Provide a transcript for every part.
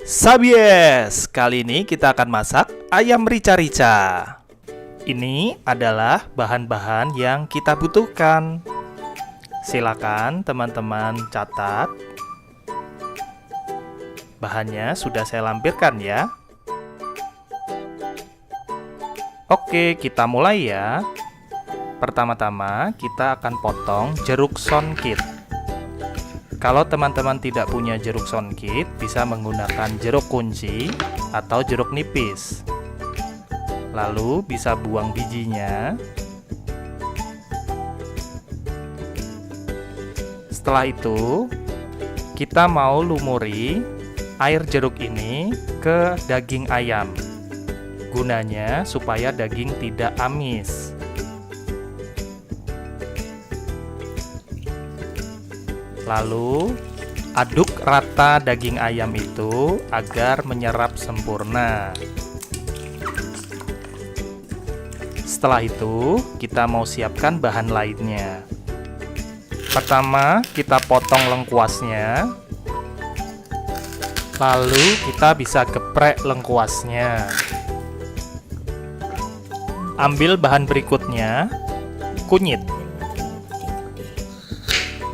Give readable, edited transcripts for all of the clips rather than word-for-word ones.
Sabies, kali ini kita akan masak ayam rica-rica. Ini adalah bahan-bahan yang kita butuhkan. Silakan teman-teman catat. Bahannya sudah saya lampirkan ya. Oke, kita mulai ya. Pertama-tama kita akan potong jeruk songkit. Kalau teman-teman tidak punya jeruk songkit, bisa menggunakan jeruk kunci atau jeruk nipis. Lalu bisa buang bijinya. Setelah itu, kita mau lumuri air jeruk ini ke daging ayam. Gunanya supaya daging tidak amis. Lalu, aduk rata daging ayam itu agar menyerap sempurna. Setelah itu, kita mau siapkan bahan lainnya. Pertama, kita potong lengkuasnya. Lalu, kita bisa geprek lengkuasnya. Ambil bahan berikutnya, kunyit.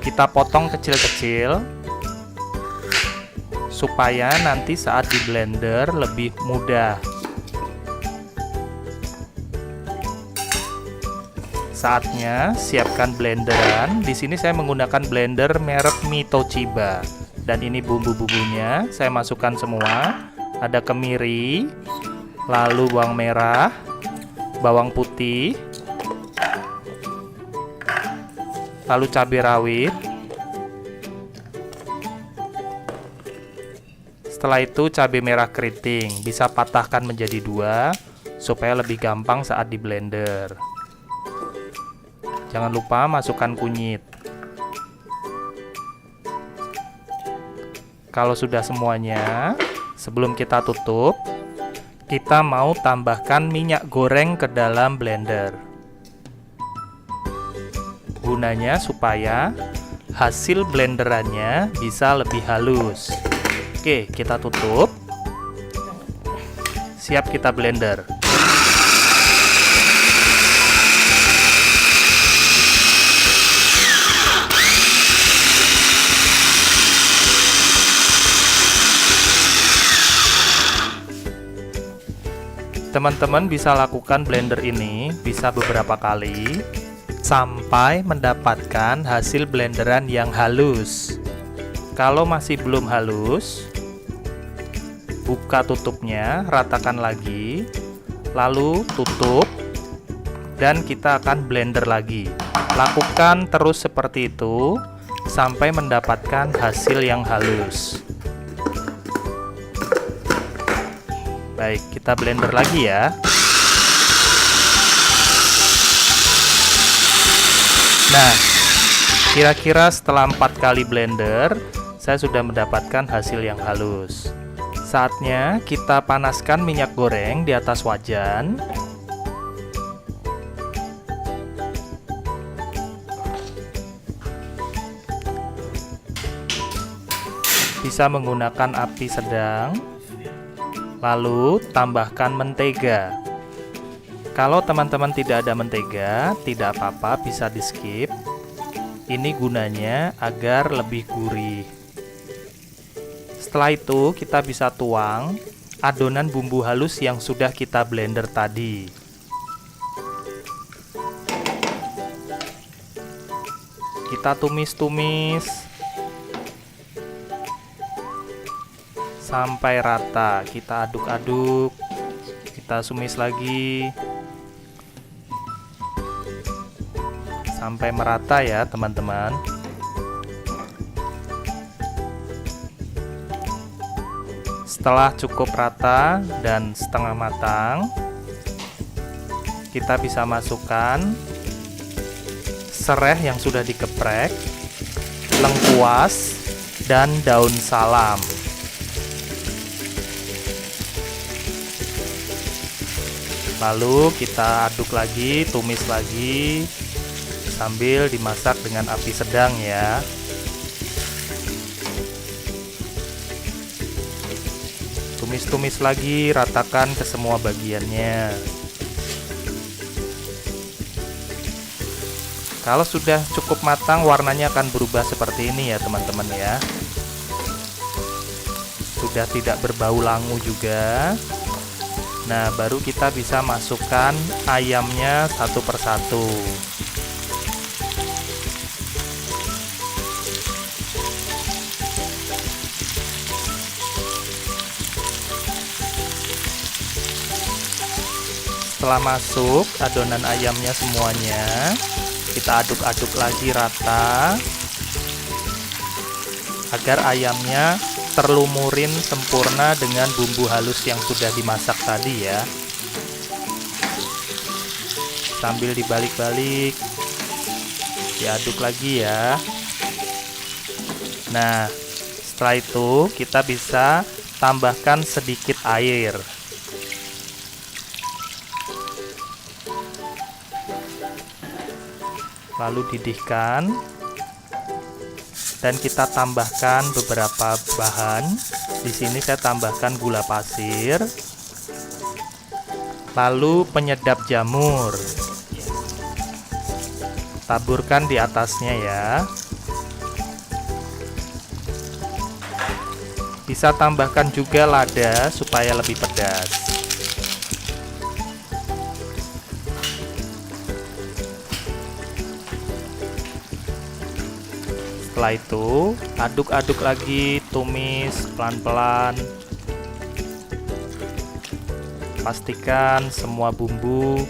Kita potong kecil-kecil supaya nanti saat di blender lebih mudah. Saatnya siapkan blenderan. Di sini saya menggunakan blender merek Mitoshiba. Dan ini bumbu-bumbunya saya masukkan semua. Ada kemiri, lalu bawang merah, bawang putih, lalu cabai rawit. Setelah itu cabai merah keriting, bisa patahkan menjadi 2 supaya lebih gampang saat di blender. Jangan lupa masukkan kunyit. Kalau sudah semuanya, sebelum kita tutup, kita mau tambahkan minyak goreng ke dalam blender. Gunanya supaya hasil blenderannya bisa lebih halus. Oke, kita tutup. Siap kita blender. Teman-teman bisa lakukan blender ini bisa beberapa kali sampai mendapatkan hasil blenderan yang halus. Kalau masih belum halus, buka tutupnya, ratakan lagi, lalu tutup, dan kita akan blender lagi. Lakukan terus seperti itu sampai mendapatkan hasil yang halus. Baik, kita blender lagi ya. Nah, kira-kira setelah 4 kali blender, saya sudah mendapatkan hasil yang halus. Saatnya kita panaskan minyak goreng di atas wajan. Bisa menggunakan api sedang. Lalu tambahkan mentega. Kalau teman-teman tidak ada mentega, tidak apa-apa, bisa di skip. Ini gunanya agar lebih gurih. Setelah itu, kita bisa tuang adonan bumbu halus yang sudah kita blender tadi. Kita tumis-tumis sampai rata. Kita aduk-aduk. Kita tumis lagi sampai merata ya teman-teman. Setelah cukup rata dan setengah matang, kita bisa masukkan sereh yang sudah dikeprek, lengkuas, dan daun salam. Lalu kita aduk lagi, tumis lagi sambil dimasak dengan api sedang ya. tumis-tumis lagi, ratakan ke semua bagiannya. Kalau sudah cukup matang, warnanya akan berubah seperti ini ya teman-teman ya. Sudah tidak berbau langu juga. Nah, baru kita bisa masukkan ayamnya satu persatu. Setelah masuk adonan ayamnya semuanya, kita aduk-aduk lagi rata agar ayamnya terlumurin sempurna dengan bumbu halus yang sudah dimasak tadi ya. Sambil dibalik-balik, diaduk lagi ya. Nah, setelah itu kita bisa tambahkan sedikit air. Lalu didihkan dan kita tambahkan beberapa bahan. Di sini saya tambahkan gula pasir, lalu penyedap jamur. Taburkan di atasnya ya. Bisa tambahkan juga lada supaya lebih pedas. Setelah itu, aduk-aduk lagi, tumis pelan-pelan. Pastikan semua bumbu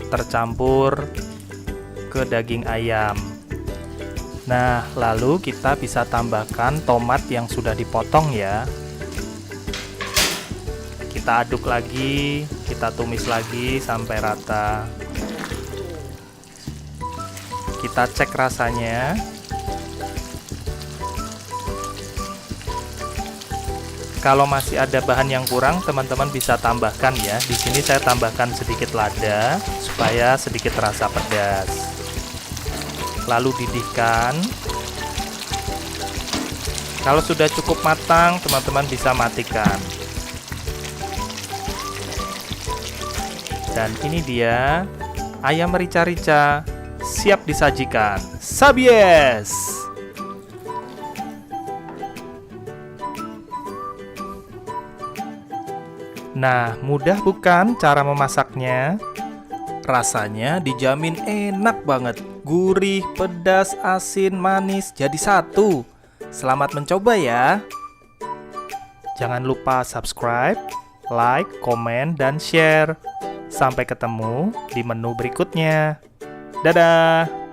tercampur ke daging ayam. Nah, lalu kita bisa tambahkan tomat yang sudah dipotong ya. Kita aduk lagi, kita tumis lagi sampai rata. Kita cek rasanya. Kalau masih ada bahan yang kurang, teman-teman bisa tambahkan ya. Di sini saya tambahkan sedikit lada supaya sedikit rasa pedas. Lalu didihkan. Kalau sudah cukup matang, teman-teman bisa matikan. Dan ini dia ayam rica-rica siap disajikan. Sabies! Nah, mudah bukan cara memasaknya? Rasanya dijamin enak banget. Gurih, pedas, asin, manis jadi satu. Selamat mencoba ya. Jangan lupa subscribe, like, komen, dan share. Sampai ketemu di menu berikutnya. Dadah!